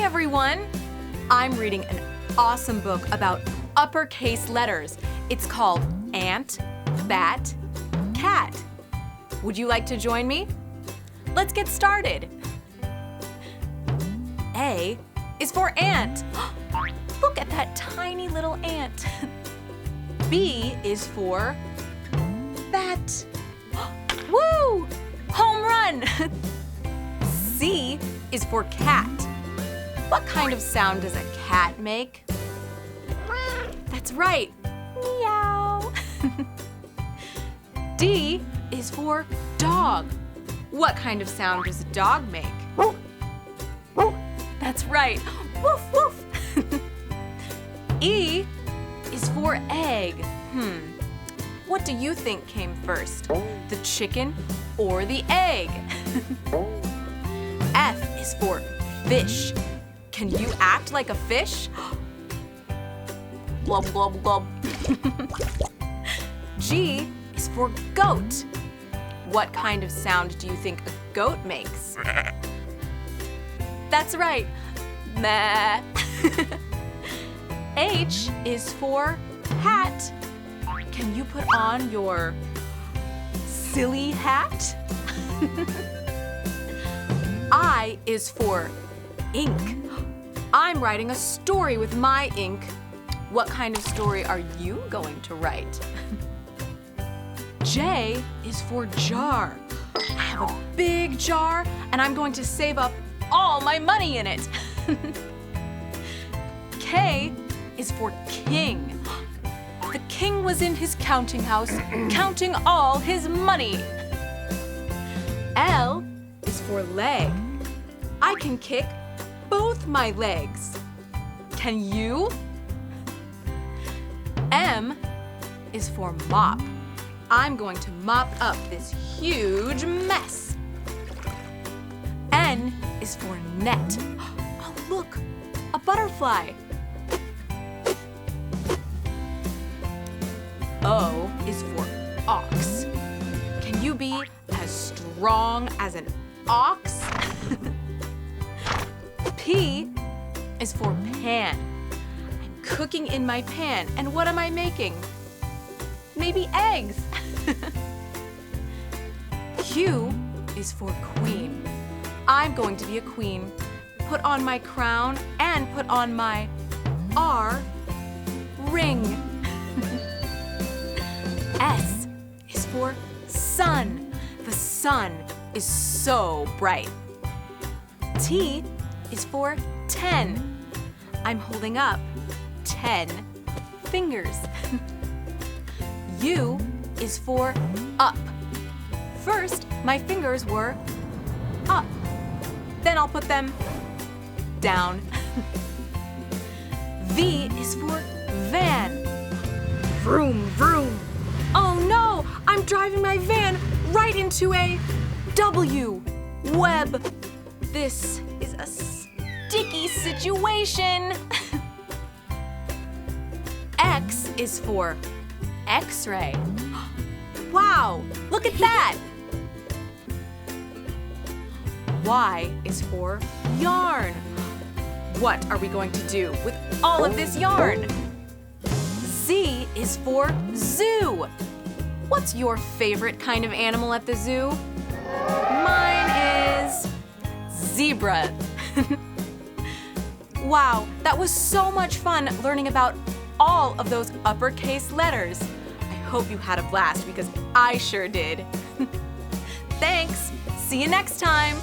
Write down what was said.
everyone! I'm reading an awesome book about uppercase letters. It's called Ant, Bat, Cat. Would you like to join me? Let's get started. A is for ant. Look at that tiny little ant. B is for bat. Woo! Home run! C is for cat. What kind of sound does a cat make? That's right, meow. D is for dog. What kind of sound does a dog make? That's right, woof woof. E is for egg. What do you think came first, the chicken or the egg? F is for fish. Can you act like a fish? Glub, glub, glub. G is for goat. What kind of sound do you think a goat makes? That's right, meh. H is for hat. Can you put on your silly hat? I is for ink. I'm writing a story with my ink. What kind of story are you going to write? J is for jar. I have a big jar and I'm going to save up all my money in it. K is for king. The king was in his counting house, counting all his money. L is for leg. I can kick both my legs. Can you? M is for mop. I'm going to mop up this huge mess. N is for net. Oh, look, a butterfly. O is for ox. Can you be as strong as an ox? P is for pan. I'm cooking in my pan, and what am I making? Maybe eggs. Q is for queen. I'm going to be a queen. Put on my crown and put on my R ring. S is for sun. The sun is so bright. T is for 10. I'm holding up 10 fingers. U is for up. First, my fingers were up. Then I'll put them down. V is for van. Vroom, vroom. Oh no, I'm driving my van right into a W, web. This is a sticky situation. X is for X-ray. Wow, look at that. Y is for yarn. What are we going to do with all of this yarn? Z is for zoo. What's your favorite kind of animal at the zoo? Mine is zebra. Wow, that was so much fun learning about all of those uppercase letters. I hope you had a blast because I sure did. Thanks. See you next time.